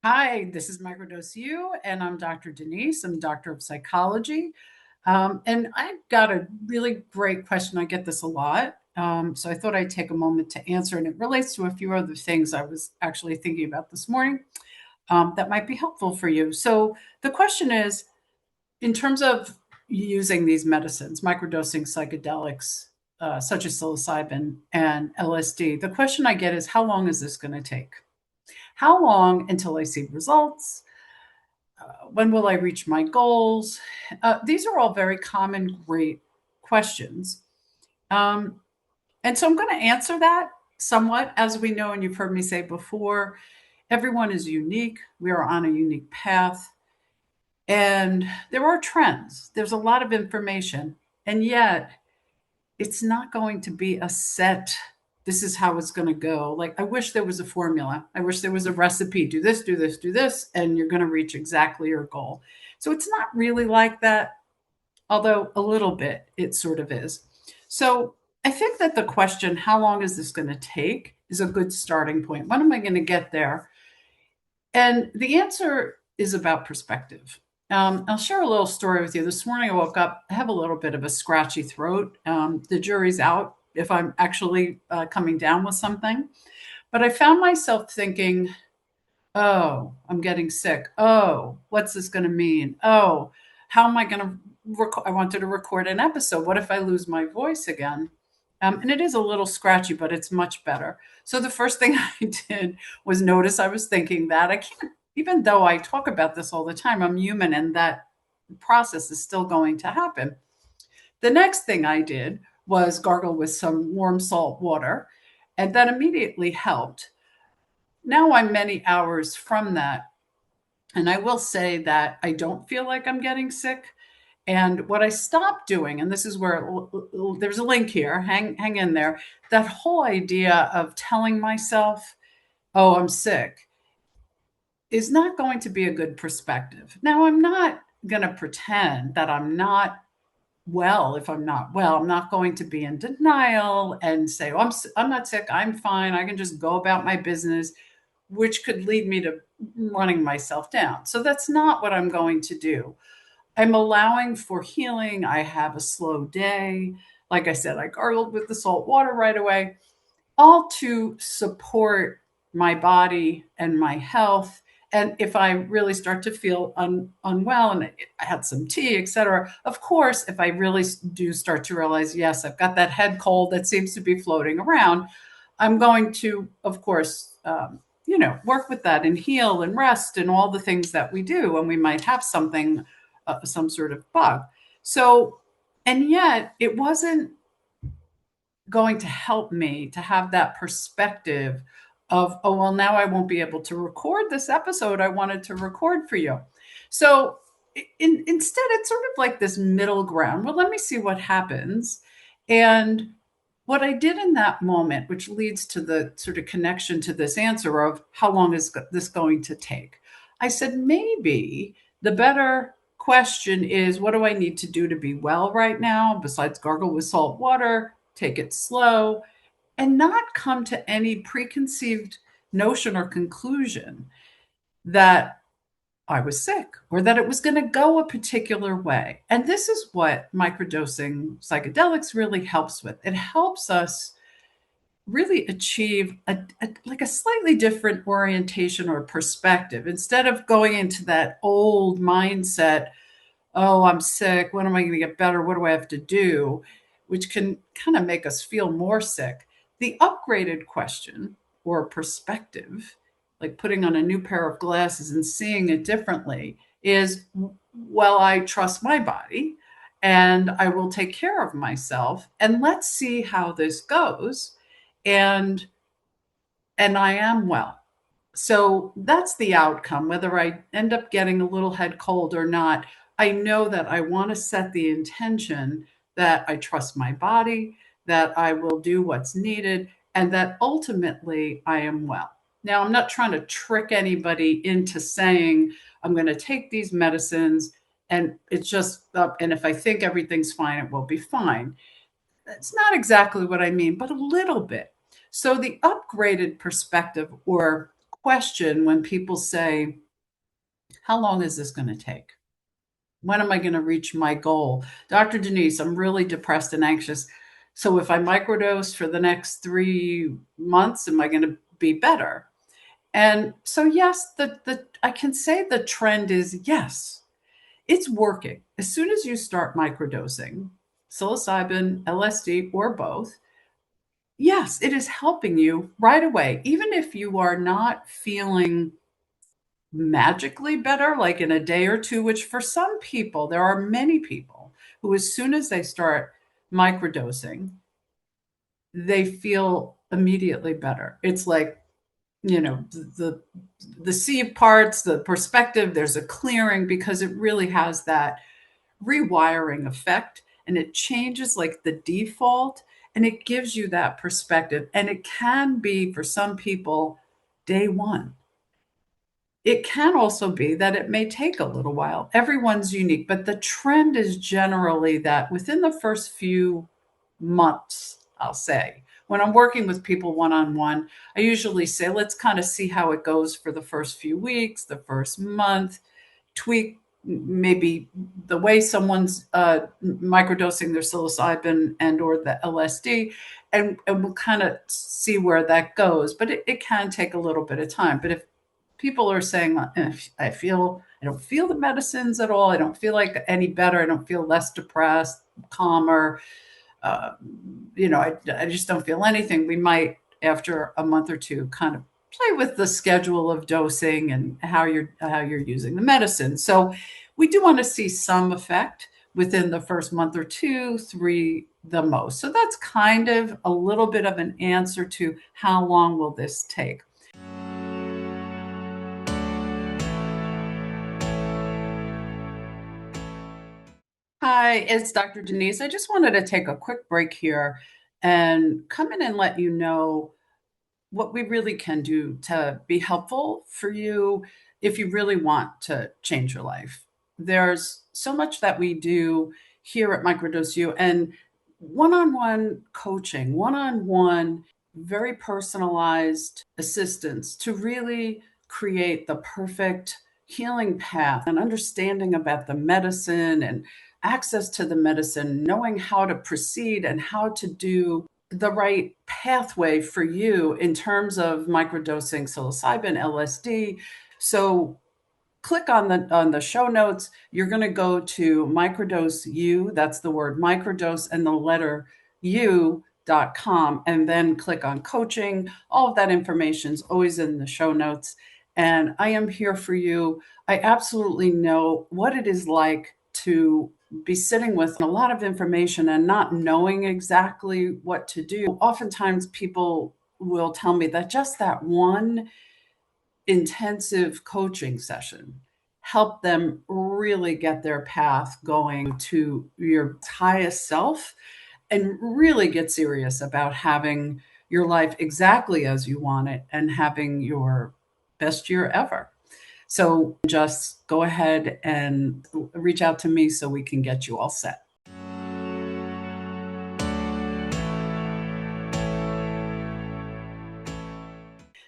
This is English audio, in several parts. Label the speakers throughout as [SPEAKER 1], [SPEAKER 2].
[SPEAKER 1] Hi, this is Microdose U, and I'm Dr. Denise. I'm Doctor of Psychology. And I've got a really great question. I get this a lot. So I thought I'd take a moment to answer, and it relates to a few other things I was actually thinking about this morning that might be helpful for you. So the question is, in terms of using these medicines, microdosing psychedelics, such as psilocybin and LSD, the question I get is, how long is this going to take? How long until I see results? When will I reach my goals? These are all very common, great questions. Um, and so I'm going to answer that somewhat. As we know, and you've heard me say before, everyone is unique. We are on a unique path. And there are trends, there's a lot of information. And yet, it's not going to be a set, this is how it's going to go. Like, I wish there was a formula. I wish there was a recipe. Do this, do this, do this, and you're going to reach exactly your goal. So it's not really like that, although a little bit it sort of is. So I think that the question, how long is this going to take, is a good starting point. When am I going to get there? And the answer is about perspective. I'll share a little story with you. This morning I woke up, I have a little bit of a scratchy throat. The jury's out if I'm actually coming down with something. But I found myself thinking, oh, I'm getting sick. Oh, what's this going to mean? Oh, how am I going to record? I wanted to record an episode. What if I lose my voice again? And it is a little scratchy, but it's much better. So the first thing I did was notice I was thinking that I can't, even though I talk about this all the time, I'm human and that process is still going to happen. The next thing I did was gargle with some warm salt water, and that immediately helped. Now I'm many hours from that. And I will say that I don't feel like I'm getting sick. And what I stopped doing, and this is where there's a link here, hang in there, that whole idea of telling myself, oh, I'm sick, is not going to be a good perspective. Now, I'm not going to pretend that I'm not well if I'm not well. I'm not going to be in denial and say, oh, I'm not sick, I'm fine, I can just go about my business, which could lead me to running myself down. So that's not what I'm going to do. I'm allowing for healing. I have a slow day. Like I said, I gargled with the salt water right away, all to support my body and my health. And if I really start to feel unwell and I had some tea, etc., of course, if I really do start to realize, yes, I've got that head cold that seems to be floating around, I'm going to, of course, work with that and heal and rest and all the things that we do when we might have something, some sort of bug. So, and yet it wasn't going to help me to have that perspective of, oh, well, now I won't be able to record this episode I wanted to record for you. So instead, it's sort of like this middle ground. Well, let me see what happens. And what I did in that moment, which leads to the sort of connection to this answer of how long is this going to take? I said, maybe the better question is, what do I need to do to be well right now, besides gargle with salt water, take it slow, and not come to any preconceived notion or conclusion that I was sick or that it was going to go a particular way. And this is what microdosing psychedelics really helps with. It helps us really achieve like a slightly different orientation or perspective. Instead of going into that old mindset, oh, I'm sick, when am I going to get better, what do I have to do, which can kind of make us feel more sick. The upgraded question or perspective, like putting on a new pair of glasses and seeing it differently, is, well, I trust my body and I will take care of myself, and let's see how this goes. And I am well. So that's the outcome. Whether I end up getting a little head cold or not, I know that I want to set the intention that I trust my body, that I will do what's needed, and that ultimately I am well. Now, I'm not trying to trick anybody into saying I'm going to take these medicines and it's just, and if I think everything's fine, it will be fine. That's not exactly what I mean, but a little bit. So the upgraded perspective or question when people say, how long is this going to take? When am I going to reach my goal? Dr. Denise, I'm really depressed and anxious. So if I microdose for the next 3 months, am I going to be better? And so, yes, the I can say the trend is yes, it's working. As soon as you start microdosing, psilocybin, LSD, or both, yes, it is helping you right away. Even if you are not feeling magically better, like in a day or two, which for some people, there are many people who, as soon as they start microdosing, they feel immediately better. It's like, the sea parts, the perspective, there's a clearing because it really has that rewiring effect, and it changes like the default, and it gives you that perspective. And it can be for some people day one. It can also be that it may take a little while. Everyone's unique, but the trend is generally that within the first few months, I'll say, when I'm working with people one on one, I usually say, let's kind of see how it goes for the first few weeks, the first month, tweak maybe the way someone's microdosing their psilocybin and or the LSD, and we'll kind of see where that goes. But it can take a little bit of time. But if people are saying, I don't feel the medicines at all, I don't feel like any better, I don't feel less depressed, calmer, uh, I just don't feel anything. We might, after a month or two, kind of play with the schedule of dosing and how you're using the medicine. So we do want to see some effect within the first month or two, three, the most. So that's kind of a little bit of an answer to how long will this take. Hi, it's Dr. Denise. I just wanted to take a quick break here and come in and let you know what we really can do to be helpful for you if you really want to change your life. There's so much that we do here at Microdose U, and one-on-one coaching, one-on-one, very personalized assistance to really create the perfect healing path and understanding about the medicine and access to the medicine, knowing how to proceed and how to do the right pathway for you in terms of microdosing psilocybin, LSD. So click on the show notes. You're going to go to Microdose U. That's the word microdose and the letter U.com, and then click on coaching. All of that information is always in the show notes. And I am here for you. I absolutely know what it is like to be sitting with a lot of information and not knowing exactly what to do. Oftentimes, people will tell me that just that one intensive coaching session help them really get their path going to your highest self and really get serious about having your life exactly as you want it and having your best year ever. So just go ahead and reach out to me so we can get you all set.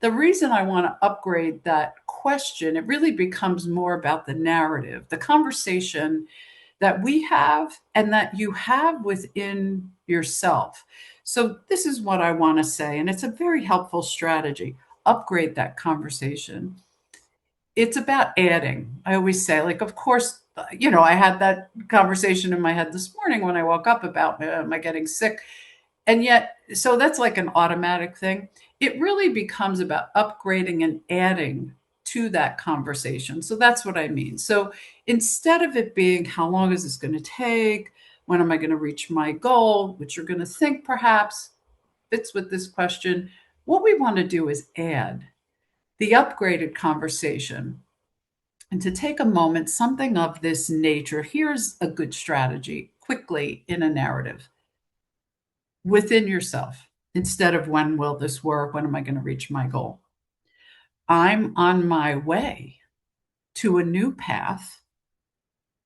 [SPEAKER 1] The reason I want to upgrade that question, it really becomes more about the narrative, the conversation that we have and that you have within yourself. So, this is what I want to say, and it's a very helpful strategy. Upgrade that conversation. It's about adding. I always say, like, of course, I had that conversation in my head this morning when I woke up about, am I getting sick? And yet, so that's like an automatic thing. It really becomes about upgrading and adding to that conversation. So that's what I mean. So instead of it being, how long is this going to take? When am I going to reach my goal? Which you're going to think perhaps fits with this question. What we want to do is add the upgraded conversation. And to take a moment, something of this nature, here's a good strategy quickly in a narrative within yourself, instead of when will this work? When am I going to reach my goal? I'm on my way to a new path,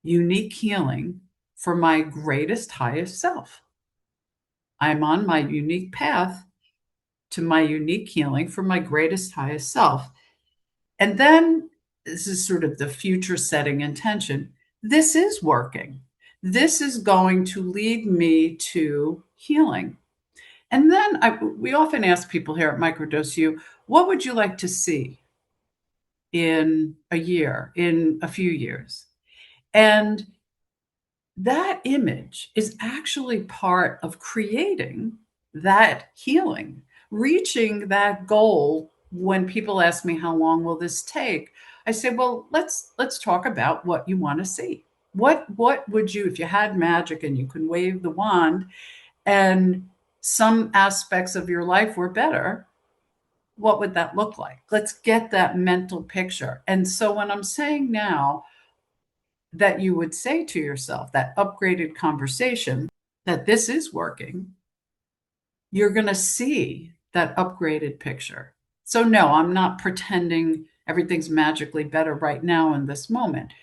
[SPEAKER 1] unique healing for my greatest, highest self. I'm on my unique path to my unique healing for my greatest, highest self. And then this is sort of the future setting intention. This is working. This is going to lead me to healing. And then we often ask people here at Microdose U, what would you like to see in a year, in a few years? And that image is actually part of creating that healing, reaching that goal. When people ask me how long will this take, I say, well, let's talk about what you want to see. What would you, if you had magic and you could wave the wand and some aspects of your life were better, what would that look like? Let's get that mental picture. And so when I'm saying now that you would say to yourself, that upgraded conversation, that this is working, you're going to see that upgraded picture. So, no, I'm not pretending everything's magically better right now in this moment.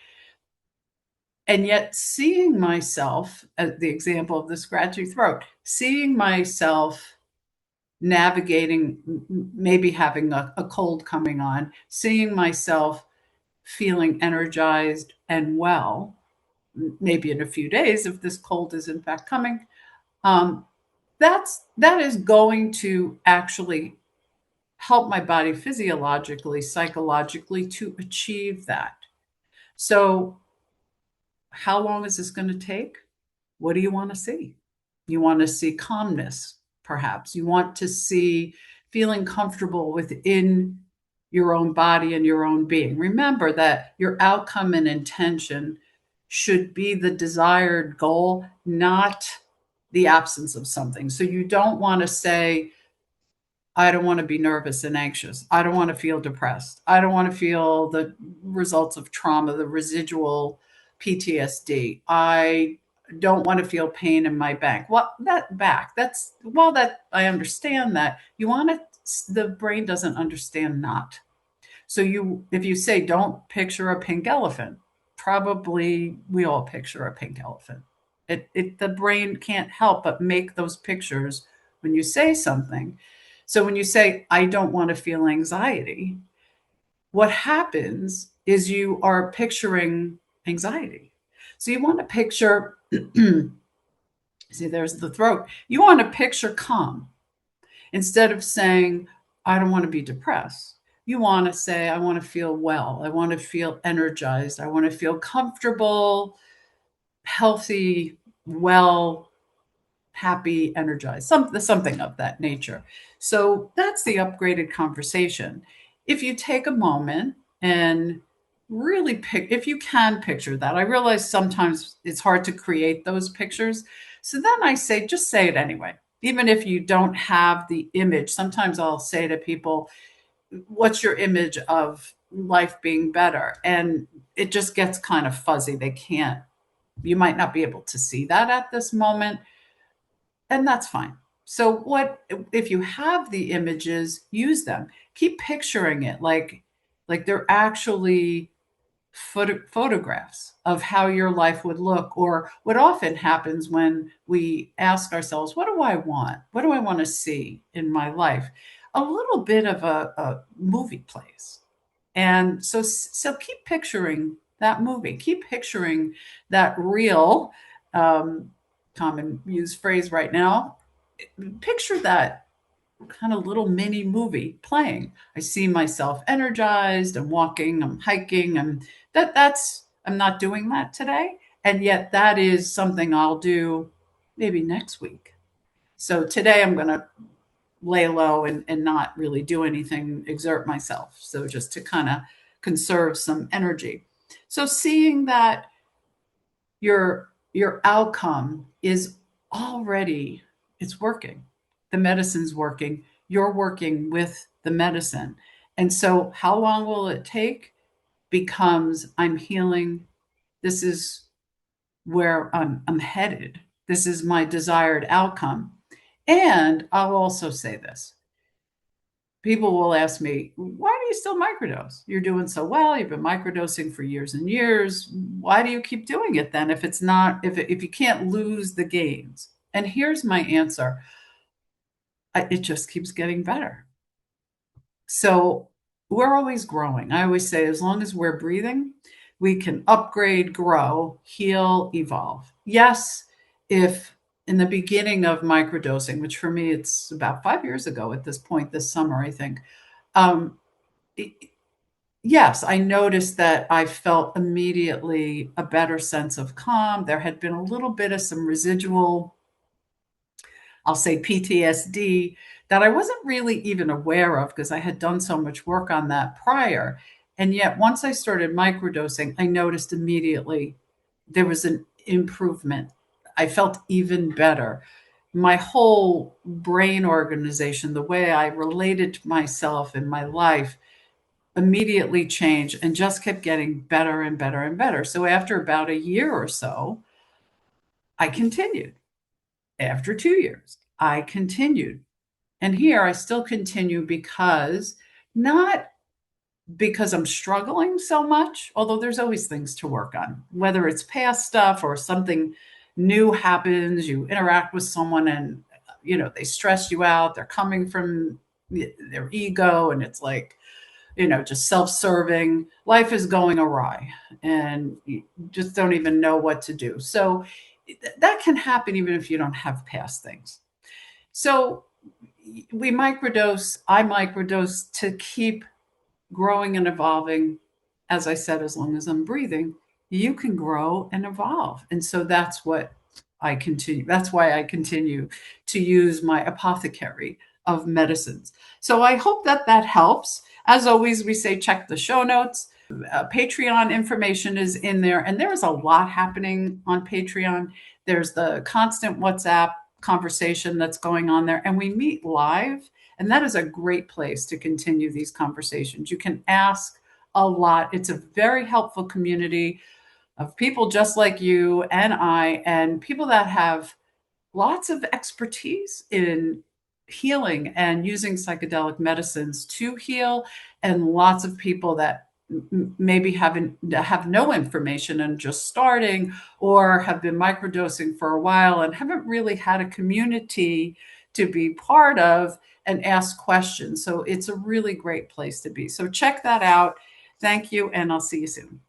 [SPEAKER 1] And yet, seeing myself, as the example of the scratchy throat, seeing myself navigating, maybe having a cold coming on, seeing myself feeling energized and well, maybe in a few days if this cold is in fact coming, um, that is going to actually help my body physiologically, psychologically to achieve that. So how long is this going to take? What do you want to see? You want to see calmness, perhaps. You want to see feeling comfortable within your own body and your own being. Remember that your outcome and intention should be the desired goal, not the absence of something. So you don't want to say, I don't want to be nervous and anxious. I don't want to feel depressed. I don't want to feel the results of trauma, the residual PTSD. I don't want to feel pain in my back. Well, that back, that's, well, that I understand that. You want to, the brain doesn't understand not. So if you say don't picture a pink elephant, probably we all picture a pink elephant. The brain can't help but make those pictures when you say something. So when you say I don't want to feel anxiety, what happens is you are picturing anxiety. So you want to picture see, there's the throat. You want to picture calm. Instead of saying, I don't want to be depressed, you want to say, I want to feel well. I want to feel energized. I want to feel comfortable, healthy, well, happy, energized, something of that nature. So that's the upgraded conversation. If you take a moment and really if you can picture that, I realize sometimes it's hard to create those pictures. So then I say, just say it anyway. Even if you don't have the image, sometimes I'll say to people, what's your image of life being better? And it just gets kind of fuzzy. You might not be able to see that at this moment, and that's fine. So what if you have the images, use them. Keep picturing it like they're actually photographs of how your life would look, or what often happens when we ask ourselves, what do I want? What do I want to see in my life? A little bit of a movie plays. And so keep picturing that movie. Keep picturing that real, um, common used phrase right now. Picture that kind of little mini movie playing. I see myself energized. I'm walking. I'm hiking. I'm not doing that today, and yet that is something I'll do maybe next week. So today I'm going to lay low and not really do anything, exert myself. So just to kind of conserve some energy. So seeing that your outcome is already, it's working. The medicine's working. You're working with the medicine. And so how long will it take? Becomes I'm healing. This is where I'm headed. This is my desired outcome. And I'll also say this. People will ask me, why do you still microdose? You're doing so well. You've been microdosing for years and years. Why do you keep doing it then if it's not, if you can't lose the gains? And here's my answer. It just keeps getting better. So we're always growing. I always say, as long as we're breathing, we can upgrade, grow, heal, evolve. Yes, if in the beginning of microdosing, which for me, it's about 5 years ago at this point, this summer, I think, um, yes, I noticed that I felt immediately a better sense of calm. There had been a little bit of some residual, I'll say PTSD, that I wasn't really even aware of because I had done so much work on that prior. And yet, once I started microdosing, I noticed immediately there was an improvement. I felt even better. My whole brain organization, the way I related to myself in my life, immediately changed and just kept getting better and better and better. So, after about a year or so, I continued. After 2 years, I continued. And here I still continue because not because I'm struggling so much, although there's always things to work on, whether it's past stuff or something new happens, you interact with someone and they stress you out, they're coming from their ego and it's like, just self-serving. Life is going awry and you just don't even know what to do. So that can happen even if you don't have past things. So we microdose, I microdose to keep growing and evolving. As I said, as long as I'm breathing, you can grow and evolve. And so that's what I continue. That's why I continue to use my apothecary of medicines. So I hope that that helps. As always, we say check the show notes. Patreon information is in there, and there is a lot happening on Patreon. There's the constant WhatsApp conversation that's going on there, and we meet live. And that is a great place to continue these conversations. You can ask a lot. It's a very helpful community of people just like you and I, and people that have lots of expertise in healing and using psychedelic medicines to heal, and lots of people that maybe have no information and just starting, or have been microdosing for a while and haven't really had a community to be part of and ask questions. So it's a really great place to be. So check that out. Thank you, and I'll see you soon.